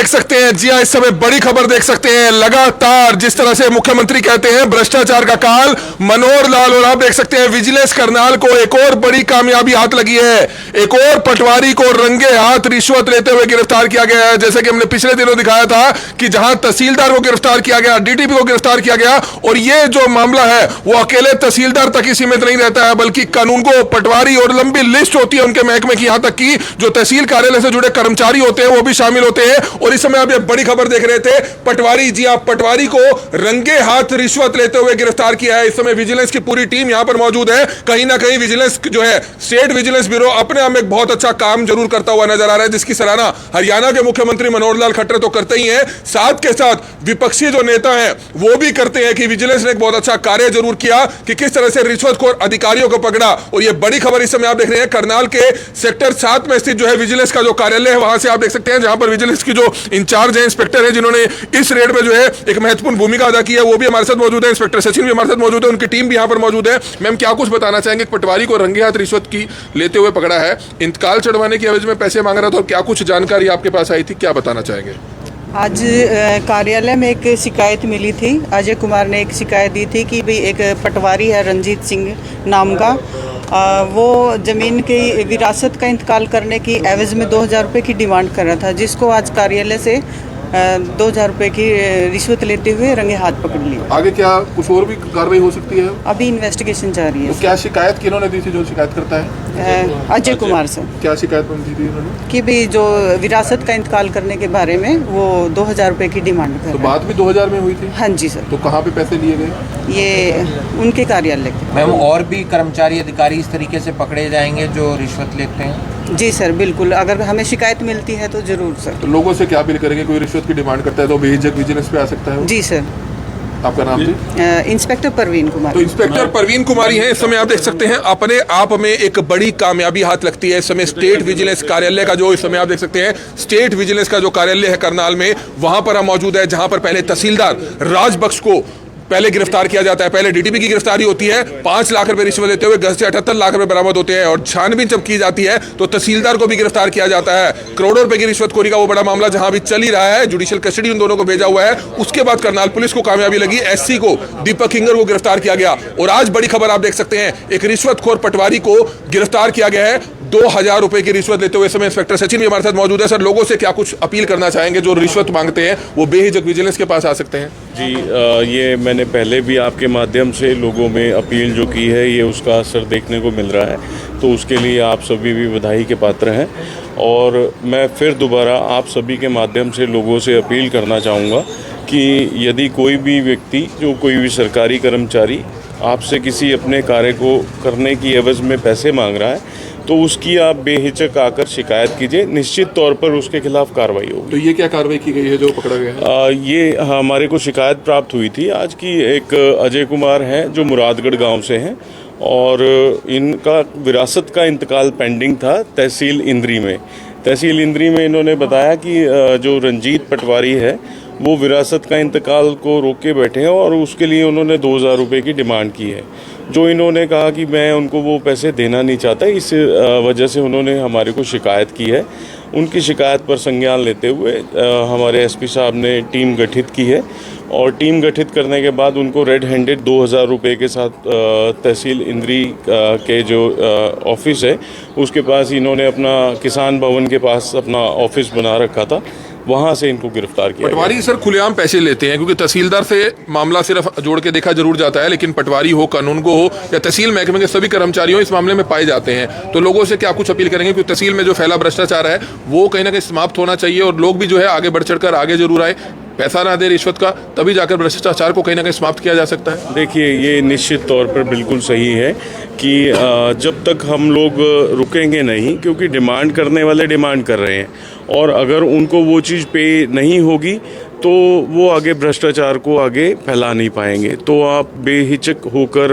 देख सकते हैं, जी हाँ, इस समय बड़ी खबर देख सकते हैं। लगातार जिस तरह से मुख्यमंत्री कहते हैं भ्रष्टाचार का काल, मनोहर लाल, और आप देख सकते हैं विजिलेंस करनाल को एक और बड़ी कामयाबी हाथ लगी है। एक और पटवारी को रंगे हाथ रिश्वत लेते हुए गिरफ्तार किया गया है। जैसे कि हमने पिछले दिनों दिखाया था कि जहां तहसीलदार को गिरफ्तार किया गया, डीटीपी को गिरफ्तार किया गया, और ये जो मामला है वो अकेले तहसीलदार तक ही सीमित नहीं रहता है, बल्कि कानून को पटवारी और लंबी लिस्ट होती है उनके महकमे की, यहां तक कि जो तहसील कार्यालय से जुड़े कर्मचारी होते हैं वो भी शामिल होते हैं। और इस समय आप ये बड़ी खबर देख रहे थे, पटवारी, जी आप पटवारी को रंगे हाथ रिश्वत लेते हुए गिरफ्तार किया है। इस समय विजिलेंस की पूरी टीम यहां पर मौजूद है। कहीं ना कहीं विजिलेंस जो है, स्टेट विजिलेंस ब्यूरो अपने आप में एक बहुत अच्छा काम जरूर करता हुआ नजर आ रहा है, जिसकी सराहना हरियाणा के मुख्यमंत्री मनोहर लाल खट्टर तो करते ही हैं, साथ के साथ विपक्षी जो नेता हैं वो भी करते हैं कि विजिलेंस ने एक बहुत अच्छा कार्य जरूर किया कि किस तरह से रिश्वतखोर अधिकारियों को पकड़ा। और ये बड़ी खबर इस समय आप देख रहे हैं, करनाल के सेक्टर 7 में स्थित जो है विजिलेंस का जो कार्यालय है, वहां से आप देख सकते हैं, जहां पर विजिलेंस की जो इंचार्ज है, इंस्पेक्टर है, जिन्होंने इस रेड में जो है एक महत्वपूर्ण भूमिका अदा की है, वो भी हमारे साथ मौजूद है। इंस्पेक्टर सचिन भी हमारे साथ मौजूद है, उनकी टीम भी यहां पर मौजूद है। मैम, क्या कुछ बताना चाहेंगे? पटवारी को रंगे हाथ रिश्वत की लेते हुए पकड़ा है, इंतकाल चढ़वाने की एवज में पैसे मांग रहा था, और क्या कुछ जानकारी आपके पास आई थी, क्या बताना चाहेंगे? आज कार्यालय में एक शिकायत मिली थी। अजय कुमार ने एक शिकायत दी थी कि भाई एक पटवारी है रंजीत सिंह नाम का, वो ज़मीन की विरासत का इंतकाल करने की एवज में 2000 रुपये की डिमांड कर रहा था, जिसको आज कार्यालय से 2000 रुपये की रिश्वत लेते हुए रंगे हाथ पकड़ लिया। आगे क्या कुछ और भी कार्रवाई हो सकती है? अभी इन्वेस्टिगेशन जारी है। तो क्या शिकायत किन्होंने दी थी, जो शिकायत करता है? अजय कुमार से। क्या शिकायत दी थी उन्होंने? कि भाई जो विरासत का इंतकाल करने के बारे में वो 2000 रुपये की डिमांड कर तो रहा है। बात भी 2000 में हुई थी? हाँ जी सर। तो कहाँ पे पैसे लिए गए? ये उनके कार्यालय के। मैम, और भी कर्मचारी अधिकारी इस तरीके से पकड़े जाएंगे जो रिश्वत लेते हैं? जी सर, बिल्कुल। अगर हमें शिकायत मिलती है तो जरूर सर। तो लोगों से क्या अपील करेंगे? कोई रिश्वत की डिमांड करता है तो बेहिचक विजिलेंस पे आ सकता है? जी सर। आपका नाम जी? इंस्पेक्टर परवीन कुमार। तो इंस्पेक्टर परवीन कुमारी हैं। इस समय आप देख सकते हैं अपने आप में एक बड़ी कामयाबी हाथ लगती है। इस समय स्टेट विजिलेंस कार्यालय का जो, इस समय आप देख सकते हैं स्टेट विजिलेंस का जो कार्यालय है करनाल में, वहां पर हम मौजूद है, जहां पर पहले तहसीलदार राजबख्श को पहले गिरफ्तार किया जाता है। पहले डीटीपी की गिरफ्तारी होती है, 5 लाख रुपए रिश्वत लेते हुए 10 से 78 लाख रुपए बरामद होते हैं, और छानबीन जब की जाती है तो तहसीलदार को भी गिरफ्तार किया जाता है। करोड़ों रुपए की रिश्वतखोरी का वो बड़ा मामला जहां भी चल ही रहा है, जुडिशियल कस्टडी उन दोनों को भेजा हुआ है। उसके बाद करनाल पुलिस को कामयाबी लगी, एससी को, दीपक हिंगर को गिरफ्तार किया गया। और आज बड़ी खबर आप देख सकते हैं, एक रिश्वतखोर पटवारी को गिरफ्तार किया गया है 2000 रुपए की रिश्वत लेते हुए। समय इंस्पेक्टर सचिन भी हमारे साथ मौजूद है। सर, लोगों से क्या कुछ अपील करना चाहेंगे? जो रिश्वत मांगते हैं वो बेहिचक विजिलेंस के पास आ सकते हैं। जी, ये मैंने पहले भी आपके माध्यम से लोगों में अपील जो की है, ये उसका असर देखने को मिल रहा है, तो उसके लिए आप सभी भी बधाई के पात्र हैं। और मैं फिर दोबारा आप सभी के माध्यम से लोगों से अपील करना चाहूँगा कि यदि कोई भी व्यक्ति, जो कोई भी सरकारी कर्मचारी आपसे किसी अपने कार्य को करने की एवज में पैसे मांग रहा है, तो उसकी आप बेहिचक आकर शिकायत कीजिए, निश्चित तौर पर उसके खिलाफ कार्रवाई होगी। तो ये क्या कार्रवाई की गई है जो पकड़ा गया है? ये हमारे को शिकायत प्राप्त हुई थी आज की, एक अजय कुमार हैं जो मुरादगढ़ गांव से हैं, और इनका विरासत का इंतकाल पेंडिंग था तहसील इंद्री में। तहसील इंद्री में इन्होंने बताया कि जो रंजीत पटवारी है वो विरासत का इंतकाल को रोक के बैठे हैं, और उसके लिए उन्होंने 2000 रुपये की डिमांड की है, जो इन्होंने कहा कि मैं उनको वो पैसे देना नहीं चाहता। इस वजह से उन्होंने हमारे को शिकायत की है। उनकी शिकायत पर संज्ञान लेते हुए हमारे एसपी साहब ने टीम गठित की है, और टीम गठित करने के बाद उनको रेड हैंडेड 2000 रुपये के साथ तहसील इंद्री के जो ऑफिस है उसके पास, इन्होंने अपना किसान भवन के पास अपना ऑफिस बना रखा था, वहां से इनको गिरफ्तार किया। पटवारी सर खुलेआम पैसे लेते हैं, क्योंकि तहसीलदार से मामला सिर्फ जोड़ के देखा जरूर जाता है, लेकिन पटवारी हो, कानून को हो, या तहसील महकमे के सभी कर्मचारी हो, इस मामले में पाए जाते हैं। तो लोगों से क्या कुछ अपील करेंगे? क्योंकि तहसील में जो फैला भ्रष्टाचार है वो कहीं ना कहीं समाप्त होना चाहिए, और लोग भी जो है आगे बढ़ चढ़कर आगे जरूर आए, पैसा ना दे रिश्वत का, तभी जाकर भ्रष्टाचार को कहीं ना कहीं समाप्त किया जा सकता है। देखिए, ये निश्चित तौर पर बिल्कुल सही है कि जब तक हम लोग रुकेंगे नहीं, क्योंकि डिमांड करने वाले डिमांड कर रहे हैं, और अगर उनको वो चीज़ पे नहीं होगी तो वो आगे भ्रष्टाचार को आगे फैला नहीं पाएंगे। तो आप बेहिचक होकर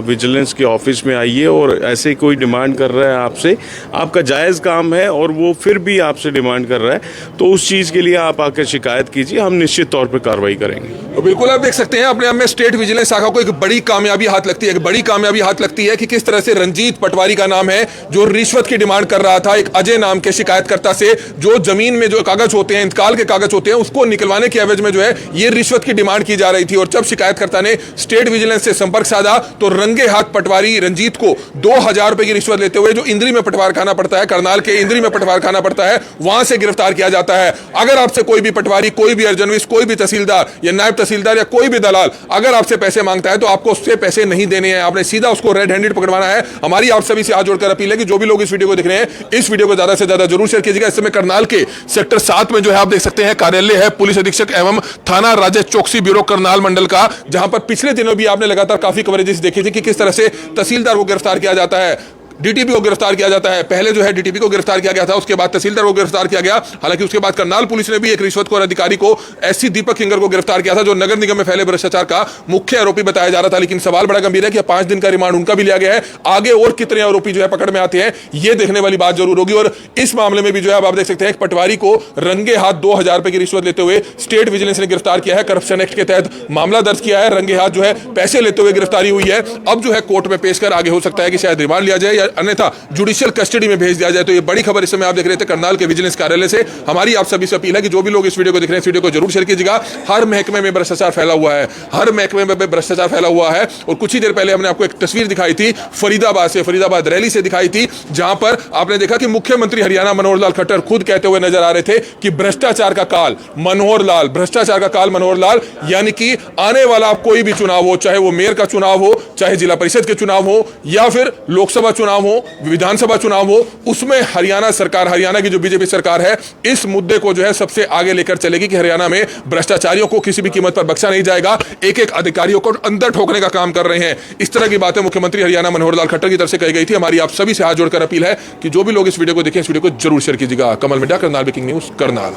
विजिलेंस के ऑफिस में आइए, और ऐसे कोई डिमांड कर रहा है आपसे, आपका जायज़ काम है और वो फिर भी आपसे डिमांड कर रहा है, तो उस चीज़ के लिए आप आकर शिकायत कीजिए, हम निश्चित तौर पर कार्रवाई करेंगे। तो बिल्कुल आप देख सकते हैं अपने आप में स्टेट विजिलेंस शाखा को एक बड़ी कामयाबी हाथ लगती है, एक बड़ी कामयाबी हाथ लगती है कि किस तरह से रंजीत पटवारी का नाम है जो रिश्वत की डिमांड कर रहा था एक अजय नाम के शिकायतकर्ता से, जो जमीन में जो कागज होते हैं, इंतकाल के कागज होते हैं, उसको निकलवाने के एवज में जो है ये रिश्वत की डिमांड की जा रही थी। और जब शिकायतकर्ता ने स्टेट विजिलेंस से संपर्क साधा तो रंगे हाथ पटवारी रंजीत को 2000 रुपए की रिश्वत लेते हुए, जो इंद्री में पटवार खाना पड़ता है, करनाल के इंद्री में पटवार खाना पड़ता है, वहां से गिरफ्तार किया जाता है। अगर आपसे कोई भी पटवारी, कोई भी अर्जनविश, कोई भी तहसीलदार या नायब तहसीलदार या कोई भी दलाल अगर आपसे पैसे मांगता है तो आपको उससे पैसे नहीं देने हैं, आपने सीधा उसको रेड हैंडेड पकड़वाना है। हमारी आप सभी से हाथ जोड़कर अपील है कि जो भी लोग इस वीडियो को देख रहे हैं, इस वीडियो को ज्यादा से ज्यादा जरूर शेयर कीजिएगा। इस समय करनाल के सेक्टर 7 में जो है आप देख सकते हैं कार्यालय है पुलिस अधीक्षक एवं थाना राज्य चौकसी ब्यूरो करनाल मंडल का, जहां पर पिछले दिनों भी आपने लगातार काफी कवरेजेस देखी थी कि किस तरह से तहसीलदार को गिरफ्तार किया जाता है, डीटीपी को गिरफ्तार किया जाता है। पहले जो है डीटीपी को गिरफ्तार किया गया था, उसके बाद तहसीलदार को गिरफ्तार किया गया। हालांकि उसके बाद करनाल पुलिस ने भी एक रिश्वतखोर अधिकारी को, एससी दीपक किंगर को गिरफ्तार किया था, जो नगर निगम में फैले भ्रष्टाचार का मुख्य आरोपी बताया जा रहा था। लेकिन सवाल बड़ा गंभीर है कि 5 दिन का रिमांड उनका भी लिया गया है, आगे और कितने आरोपी जो है पकड़ में आते हैं ये देखने वाली बात जरूर होगी। और इस मामले में भी जो है आप देख सकते हैं पटवारी को रंगे हाथ 2000 रुपए की रिश्वत लेते हुए स्टेट विजिलेंस ने गिरफ्तार किया है। करप्शन एक्ट के तहत मामला दर्ज किया है, रंगे हाथ जो है पैसे लेते हुए गिरफ्तारी हुई है। अब जो है कोर्ट में पेश कर आगे हो सकता है कि शायद रिमांड लिया जाए या अन्यथा जुडिशियल कस्टडी में भेज दिया जाए। तो ये बड़ी खबर इस समय आप देख रहे थे करनाल के विजिलेंस कार्यालय से। हमारी आप सभी से अपील है कि जो भी लोग इस वीडियो को देख रहे हैं, इस वीडियो को जरूर शेयर कीजिएगा। हर महकमे में भ्रष्टाचार फैला हुआ है, हर महकमे में भ्रष्टाचार फैला हुआ है। और कुछ ही देर पहले हमने आपको एक तस्वीर दिखाई थी फरीदाबाद से, फरीदाबाद रैली से दिखाई थी, जहां पर आपने देखा कि मुख्यमंत्री हरियाणा मनोहर लाल खट्टर खुद कहते हुए नजर आ रहे थे कि भ्रष्टाचार का काल मनोहर लाल, भ्रष्टाचार का काल मनोहर लाल। यानी कि आने वाला कोई भी चुनाव हो, चाहे वो मेयर का चुनाव हो, चाहे जिला परिषद के चुनाव हो, या फिर लोकसभा चुनाव हो, विधानसभा चुनाव हो, उसमें हरियाणा सरकार, हरियाणा की जो बीजेपी सरकार है, इस मुद्दे को जो है सबसे आगे लेकर चलेगी कि हरियाणा में भ्रष्टाचारियों को किसी भी कीमत पर बख्शा नहीं जाएगा। एक एक अधिकारियों को अंदर ठोकने का काम कर रहे हैं। इस तरह की बातें मुख्यमंत्री हरियाणा मनोहर लाल खट्टर की तरफ से कही गई थी। हमारी आप सभी से हाथ जोड़कर अपील है कि जो भी लोग इस वीडियो को देखें, इस वीडियो को जरूर शेयर कीजिएगा। Kamal Midda, Karnal breaking news, Karnal.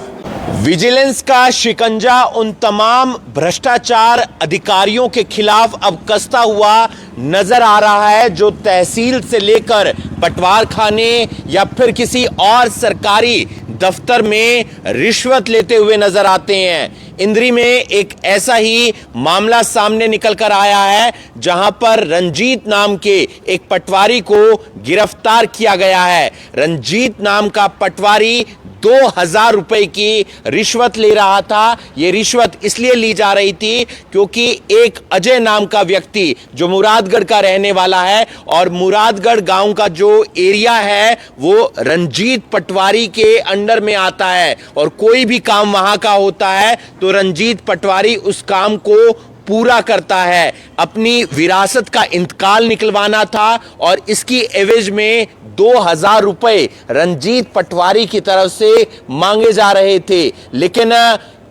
Vigilance का शिकंजा उन तमाम भ्रष्टाचार अधिकारियों के खिलाफ अब कसता हुआ नजर आ रहा है जो तहसील से लेकर पटवार खाने या फिर किसी और सरकारी दफ्तर में रिश्वत लेते हुए नजर आते हैं। इंद्री में एक ऐसा ही मामला सामने निकल कर आया है जहां पर रंजीत नाम के एक पटवारी को गिरफ्तार किया गया है। रंजीत नाम का पटवारी 2000 रुपए की रिश्वत ले रहा था। यह रिश्वत इसलिए ली जा रही थी क्योंकि एक अजय नाम का व्यक्ति जो मुरादगढ़ का रहने वाला है, और मुरादगढ़ गांव का जो एरिया है वो रंजीत पटवारी के अंडर में आता है, और कोई भी काम वहां का होता है तो रंजीत पटवारी उस काम को पूरा करता है। अपनी विरासत का इंतकाल निकलवाना था और इसकी एवज में 2000 रुपए रंजीत पटवारी की तरफ से मांगे जा रहे थे। लेकिन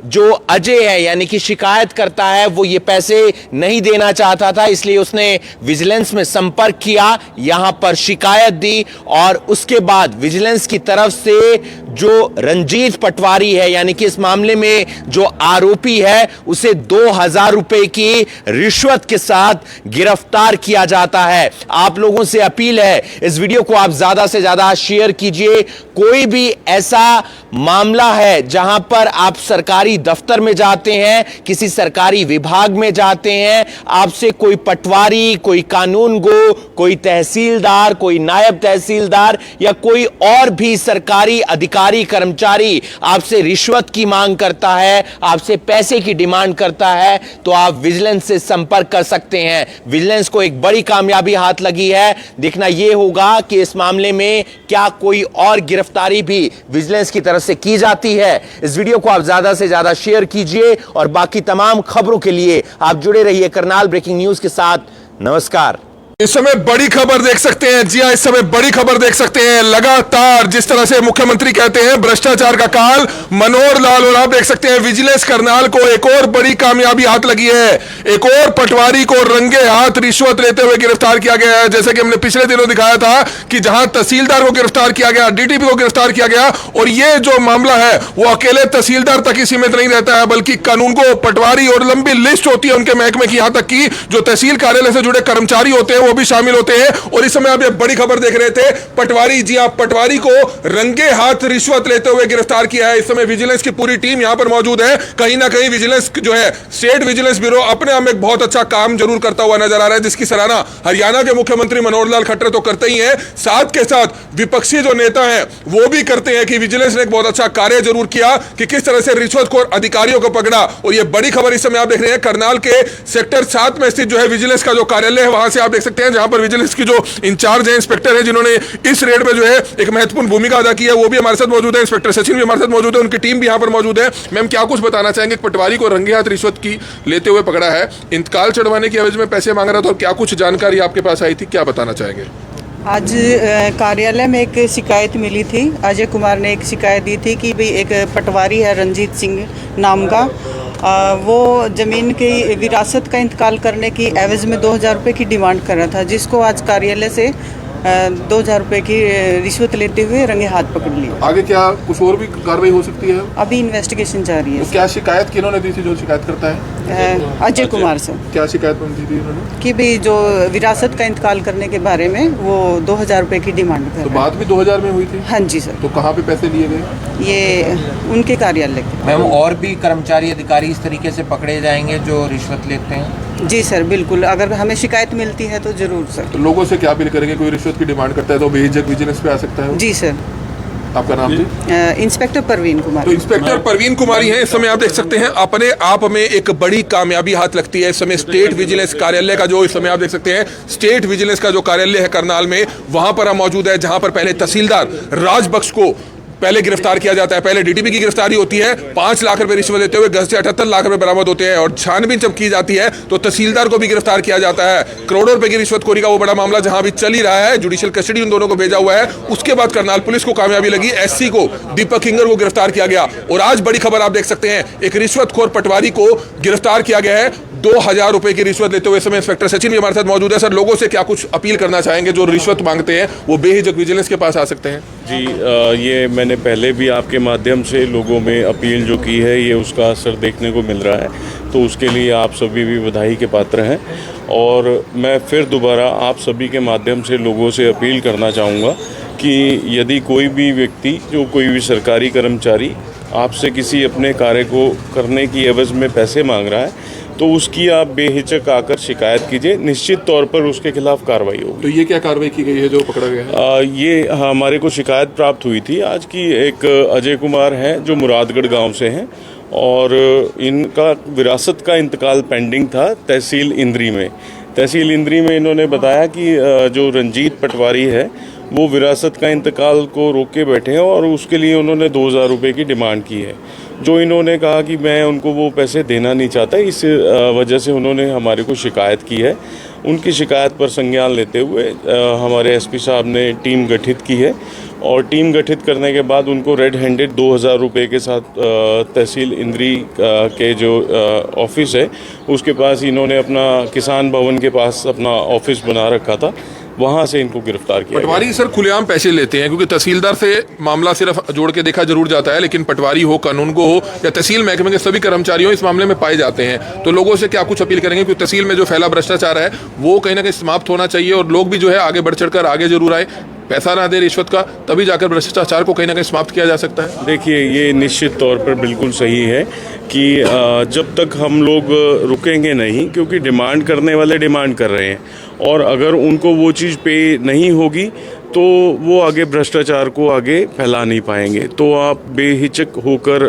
जो अजय है यानी कि शिकायत करता है, वो ये पैसे नहीं देना चाहता था, इसलिए उसने विजिलेंस में संपर्क किया, यहां पर शिकायत दी, और उसके बाद विजिलेंस की तरफ से जो रंजीत पटवारी है यानी कि इस मामले में जो आरोपी है उसे 2000 रुपए की रिश्वत के साथ गिरफ्तार किया जाता है। आप लोगों से अपील है, इस वीडियो को आप ज्यादा से ज्यादा शेयर कीजिए। कोई भी ऐसा मामला है जहां पर आप सरकारी दफ्तर में जाते हैं, किसी सरकारी विभाग में जाते हैं, आपसे कोई पटवारी, कोई कानूनगो, कोई तहसीलदार, कोई नायब तहसीलदार या कोई और भी सरकारी अधिकारी कर्मचारी आपसे रिश्वत की मांग करता है, आपसे पैसे की डिमांड करता है, तो आप विजिलेंस से संपर्क कर सकते हैं। विजिलेंस को एक बड़ी कामयाबी हाथ लगी है। देखना यह होगा कि इस मामले में क्या कोई और गिरफ्तारी भी विजिलेंस की तरफ से की जाती है। इस वीडियो को आप ज्यादा से ज्यादा शेयर कीजिए और बाकी तमाम खबरों के लिए आप जुड़े रहिए करनाल ब्रेकिंग न्यूज के साथ। नमस्कार। इस समय बड़ी खबर देख सकते हैं। जी हां, इस समय बड़ी खबर देख सकते हैं। लगातार जिस तरह से मुख्यमंत्री कहते हैं भ्रष्टाचार का काल, मनोहर लाल और आप देख सकते हैं विजिलेंस करनाल को एक और बड़ी कामयाबी हाथ लगी है। एक और पटवारी को रंगे हाथ रिश्वत लेते हुए गिरफ्तार किया गया है। जैसे कि हमने पिछले दिनों दिखाया था कि जहां तहसीलदार को गिरफ्तार किया गया, डीटीपी को गिरफ्तार किया गया, और ये जो मामला है वो अकेले तहसीलदार तक ही सीमित नहीं रहता है, बल्कि कानून को पटवारी और लंबी लिस्ट होती है उनके महकमे की, यहां तक कि जो तहसील कार्यालय से जुड़े कर्मचारी होते हैं वो भी शामिल होते हैं। और इस समय आप ये बड़ी खबर देख रहे थे, पटवारी, जी आप पटवारी को रंगे हाथ रिश्वत लेते हुए गिरफ्तार किया है। इस समय विजिलेंस की पूरी टीम यहां पर मौजूद है। कहीं ना कहीं विजिलेंस जो है, स्टेट विजिलेंस ब्यूरो अपने आप में एक बहुत अच्छा काम जरूर करता हुआ नजर आ रहा है, जिसकी सराहना हरियाणा के मुख्यमंत्री मनोहर लाल खट्टर तो करते ही हैं, साथ के साथ विपक्षी जो नेता हैं वो भी करते हैं कि विजिलेंस ने एक बहुत अच्छा कार्य जरूर किया कि किस तरह से रिश्वतखोर अधिकारियों को पकड़ा। और ये बड़ी खबर इस समय आप देख रहे हैं, करनाल के सेक्टर 7 में स्थित जो है विजिलेंस का जो कार्यालय है वहां से आप देख सकते हैं, जहां पर विजिलेंस की जो इंचार्ज है, इंस्पेक्टर है, जिन्होंने इस रेड में जो है एक महत्वपूर्ण भूमिका अदा की है, वो भी हमारे साथ मौजूद है। इंस्पेक्टर सचिन भी हमारे साथ मौजूद है, उनकी टीम भी यहां पर मौजूद है। मैम, क्या कुछ बताना चाहेंगे? पटवारी को रंगे हाथ रिश्वत की लेते हुए पकड़ा है, इंतकाल चढ़वाने की एवज में पैसे मांग रहा था, और क्या कुछ जानकारी आपके पास आई थी, क्या बताना चाहेंगे? आज कार्यालय में एक शिकायत मिली थी। अजय कुमार ने एक शिकायत दी थी कि भाई एक पटवारी है रंजीत सिंह नाम का, वो ज़मीन की विरासत का इंतकाल करने की एवज़ में 2000 रुपये की डिमांड कर रहा था, जिसको आज कार्यालय से 2000 रुपये की रिश्वत लेते हुए रंगे हाथ पकड़ लिया। आगे क्या कुछ और भी कार्रवाई हो सकती है? अभी इन्वेस्टिगेशन जारी है। तो क्या शिकायत किन्होंने दी थी, जो शिकायत करता है? अजय कुमार से। क्या शिकायत दी थी उन्होंने? कि भाई जो विरासत का इंतकाल करने के बारे में वो 2000 रुपये की डिमांड कर तो रहा है। बात भी 2000 में हुई थी? हाँ जी सर। तो कहाँ पे पैसे लिए गए? ये उनके कार्यालय के। मैम, और भी कर्मचारी अधिकारी इस तरीके से पकड़े जाएंगे जो रिश्वत लेते हैं? जी सर, बिल्कुल। अगर हमें शिकायत मिलती है तो जरूर सर। तो लोगों से क्या अपील करेंगे? कोई रिश्वत की डिमांड करता है तो बेहिचक विजिलेंस पे आ सकता है? जी सर। आपका नाम जी? इंस्पेक्टर परवीन कुमार। तो इंस्पेक्टर परवीन कुमारी हैं। इस समय आप देख सकते हैं अपने आप में एक बड़ी कामयाबी हाथ लगती है। इस समय स्टेट विजिलेंस कार्यालय का जो इस समय आप देख सकते हैं, स्टेट विजिलेंस का जो कार्यालय है करनाल में, वहां पर हम मौजूद है, जहां पर पहले तहसीलदार राजबख्श को पहले गिरफ्तार किया जाता है। पहले डीटीपी की गिरफ्तारी होती है, 5 लाख रुपए रिश्वत देते हुए गज से 78 लाख रुपए बरामद होते हैं, और छानबीन जब की जाती है तो तहसीलदार को भी गिरफ्तार किया जाता है। करोड़ों रुपए की रिश्वतखोरी का वो बड़ा मामला जहां भी चल ही रहा है, जुडिशियल कस्टडी उन दोनों को भेजा हुआ है। उसके बाद करनाल पुलिस को कामयाबी लगी, एससी को, दीपक हिंगर को गिरफ्तार किया गया। और आज बड़ी खबर आप देख सकते हैं, एक रिश्वतखोर पटवारी को गिरफ्तार किया गया है 2000 रुपए की रिश्वत लेते हुए। समय इंस्पेक्टर सचिन भी हमारे साथ मौजूद है। सर, लोगों से क्या कुछ अपील करना चाहेंगे? जो रिश्वत मांगते हैं वो बेहिचक विजिलेंस के पास आ सकते हैं। जी, ये मैंने पहले भी आपके माध्यम से लोगों में अपील जो की है, ये उसका असर देखने को मिल रहा है, तो उसके लिए आप सभी भी बधाई के पात्र हैं। और मैं फिर दोबारा आप सभी के माध्यम से लोगों से अपील करना चाहूँगा कि यदि कोई भी व्यक्ति, जो कोई भी सरकारी कर्मचारी आपसे किसी अपने कार्य को करने की एवज़ में पैसे मांग रहा है, तो उसकी आप बेहिचक आकर शिकायत कीजिए, निश्चित तौर पर उसके खिलाफ कार्रवाई होगी। तो ये क्या कार्रवाई की गई है जो पकड़ा गया है? ये हमारे को शिकायत प्राप्त हुई थी आज की, एक अजय कुमार हैं जो मुरादगढ़ गांव से हैं, और इनका विरासत का इंतकाल पेंडिंग था तहसील इंद्री में। तहसील इंद्री में इन्होंने बताया कि जो रंजीत पटवारी है वो विरासत का इंतकाल को रोक के बैठे हैं, और उसके लिए उन्होंने 2000 रुपये की डिमांड की है, जो इन्होंने कहा कि मैं उनको वो पैसे देना नहीं चाहता। इस वजह से उन्होंने हमारे को शिकायत की है। उनकी शिकायत पर संज्ञान लेते हुए हमारे एसपी साहब ने टीम गठित की है, और टीम गठित करने के बाद उनको रेड हैंडेड 2000 रुपये के साथ तहसील इंद्री के जो ऑफिस है उसके पास, इन्होंने अपना किसान भवन के पास अपना ऑफिस बना रखा था, वहां से इनको गिरफ्तार किया। पटवारी सर खुलेआम पैसे लेते हैं, क्योंकि तहसीलदार से मामला सिर्फ जोड़ के देखा जरूर जाता है, लेकिन पटवारी हो, कानून को हो, या तहसील महकमे के सभी कर्मचारी हो, इस मामले में पाए जाते हैं। तो लोगों से क्या कुछ अपील करेंगे? क्योंकि तहसील में जो फैला भ्रष्टाचार है वो कहीं ना कहीं समाप्त होना चाहिए, और लोग भी जो है आगे बढ़ चढ़कर आगे जरूर आए, पैसा ना दे रिश्वत का, तभी जाकर भ्रष्टाचार को कहीं ना कहीं समाप्त किया जा सकता है। देखिए, ये निश्चित तौर पर बिल्कुल सही है कि जब तक हम लोग रुकेंगे नहीं, क्योंकि डिमांड करने वाले डिमांड कर रहे हैं, और अगर उनको वो चीज़ पे नहीं होगी तो वो आगे भ्रष्टाचार को आगे फैला नहीं पाएंगे। तो आप बेहिचक होकर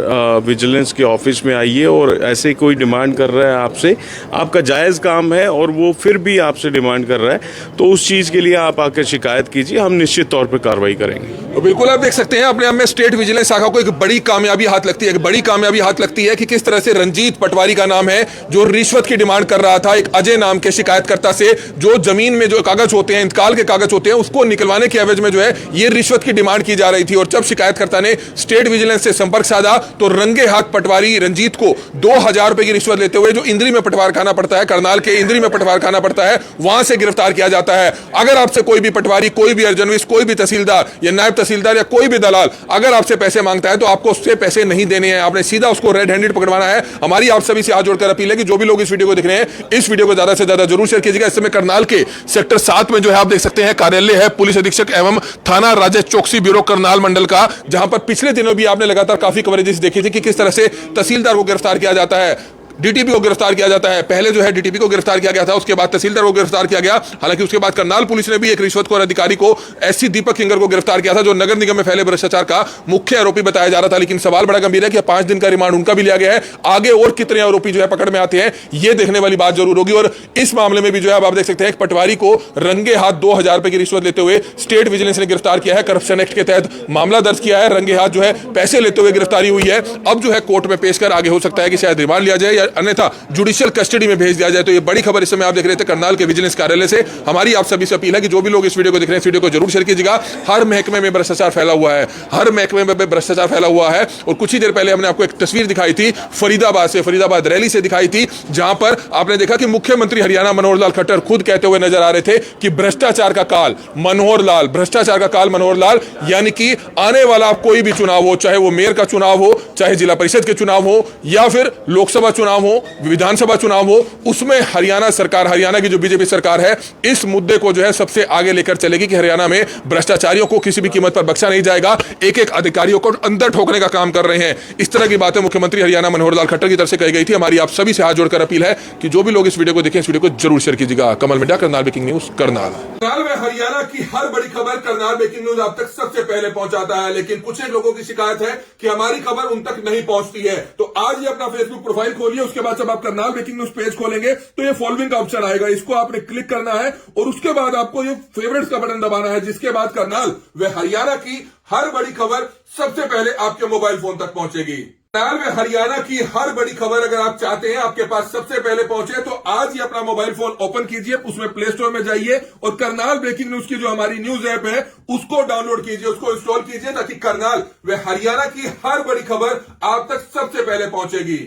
विजिलेंस के ऑफिस में आइए, और ऐसे कोई डिमांड कर रहा है आपसे, आपका जायज़ काम है और वो फिर भी आपसे डिमांड कर रहा है, तो उस चीज़ के लिए आप आकर शिकायत कीजिए, हम निश्चित तौर पर कार्रवाई करेंगे। तो बिल्कुल आप देख सकते हैं अपने आप में स्टेट विजिलेंस शाखा को एक बड़ी कामयाबी हाथ लगती है, एक बड़ी कामयाबी हाथ लगती है कि किस तरह से रंजीत पटवारी का नाम है, जो रिश्वत की डिमांड कर रहा था एक अजय नाम के शिकायतकर्ता से, जो जमीन में जो कागज होते हैं, इंतकाल के कागज होते हैं, उसको निकलवाने के एवज में जो है ये रिश्वत की डिमांड की जा रही थी। और जब शिकायतकर्ता ने स्टेट विजिलेंस से संपर्क साधा तो रंगे हाथ पटवारी रंजीत को 2000 रुपए की रिश्वत लेते हुए, जो इंद्री में पटवार खाना पड़ता है, करनाल के इंद्री में पटवार खाना पड़ता है, वहां से गिरफ्तार किया जाता है। अगर आपसे कोई भी पटवारी, कोई भी अर्जनविस, कोई भी तहसीलदार या नायब तहसीलदार या कोई भी दलाल अगर आपसे पैसे मांगता है तो आपको उससे पैसे नहीं देने हैं, आपने सीधा उसको रेड हैंडेड पकड़वाना है। हमारी आप सभी से हाथ जोड़कर अपील है कि जो भी लोग इस वीडियो को देख रहे हैं, इस वीडियो को ज्यादा से ज्यादा जरूर शेयर कीजिएगा। इस समय करनाल के सेक्टर 7 में जो है आप देख सकते हैं कार्यालय है पुलिस अधीक्षक एवं थाना राज्य चौकसी ब्यूरो करनाल मंडल का, जहां पर पिछले दिनों भी आपने लगातार काफी कवरेजेस देखी थी कि किस तरह से तहसीलदार को गिरफ्तार किया जाता है, डीटीपी को गिरफ्तार किया जाता है। पहले जो है डीटीपी को गिरफ्तार किया गया था, उसके बाद तहसीलदार को गिरफ्तार किया गया। हालांकि उसके बाद करनाल पुलिस ने भी एक रिश्वतखोर अधिकारी को, एससी दीपक किंगर को गिरफ्तार किया था, जो नगर निगम में फैले भ्रष्टाचार का मुख्य आरोपी बताया जा रहा था। लेकिन सवाल बड़ा गंभीर है कि 5 दिन का रिमांड उनका भी लिया गया है। आगे और कितने आरोपी जो है पकड़ में आते हैं, ये देखने वाली बात जरूर होगी। और इस मामले में भी जो है आप देख सकते हैं पटवारी को रंगे हाथ 2000 रुपए की रिश्वत लेते हुए स्टेट विजिलेंस ने गिरफ्तार किया है। करप्शन एक्ट के तहत मामला दर्ज किया है, रंगे हाथ जो है पैसे लेते हुए गिरफ्तारी हुई है। अब जो है कोर्ट में पेश कर आगे हो सकता है कि शायद रिमांड लिया जाए या अन्यथा जुडिशियल कस्टडी में भेज दिया जाए। तो ये बड़ी खबर इस समय आप देख रहे थे करनाल के विजिलेंस कार्यालय से। हमारी आप सभी से अपील है कि जो भी लोग इस वीडियो को देख रहे हैं, इस वीडियो को जरूर शेयर कीजिएगा। हर महकमे में भ्रष्टाचार फैला हुआ है, हर महकमे में भ्रष्टाचार फैला हुआ है। और कुछ ही देर पहले हमने आपको एक तस्वीर दिखाई थी फरीदाबाद से, फरीदाबाद रैली से दिखाई थी, जहां पर आपने देखा कि मुख्यमंत्री हरियाणा मनोहर लाल खट्टर खुद कहते हुए नजर आ रहे थे कि भ्रष्टाचार का काल मनोहर लाल, भ्रष्टाचार का काल मनोहर लाल। यानी कि आने वाला कोई भी चुनाव हो, चाहे वो मेयर का चुनाव हो, चाहे जिला परिषद के चुनाव हो, या फिर लोकसभा चुनाव हो, विधानसभा चुनाव हो, उसमें हरियाणा सरकार, हरियाणा की जो बीजेपी सरकार है, इस मुद्दे को जो है सबसे आगे लेकर चलेगी कि हरियाणा में भ्रष्टाचारियों को किसी भी कीमत पर बख्शा नहीं जाएगा। एक एक अधिकारियों को अंदर ठोकने का काम कर रहे हैं। इस तरह की बातें मुख्यमंत्री हरियाणा मनोहर लाल खट्टर की तरफ से कही गई थी। हमारी आप सभी से हाथ जोड़कर अपील है कि जो भी लोग इस वीडियो को देखें, इस वीडियो को जरूर शेयर कीजिएगा। Kamal Midda, Karnal breaking news, Karnal. करनाल में हरियाणा की हर बड़ी खबर करनाल ब्रेकिंग न्यूज आप तक सबसे पहले पहुंचाता है। लेकिन कुछ एक लोगों की शिकायत है कि हमारी खबर उन तक नहीं पहुंचती है। तो आज ही अपना फेसबुक प्रोफाइल खोलिए, उसके बाद जब आप करनाल ब्रेकिंग न्यूज पेज खोलेंगे तो ये फॉलोइंग का ऑप्शन आएगा, इसको आपने क्लिक करना है और उसके बाद आपको ये फेवरेट्स का बटन दबाना है, जिसके बाद करनाल व हरियाणा की हर बड़ी खबर सबसे पहले आपके मोबाइल फोन तक पहुंचेगी। करनाल में हरियाणा की हर बड़ी खबर अगर आप चाहते हैं आपके पास सबसे पहले पहुंचे, तो आज ही अपना मोबाइल फोन ओपन कीजिए, उसमें प्ले स्टोर में जाइए और करनाल ब्रेकिंग न्यूज की जो हमारी न्यूज ऐप है उसको डाउनलोड कीजिए, उसको इंस्टॉल कीजिए, ताकि करनाल व हरियाणा की हर बड़ी खबर आप तक सबसे पहले पहुंचेगी।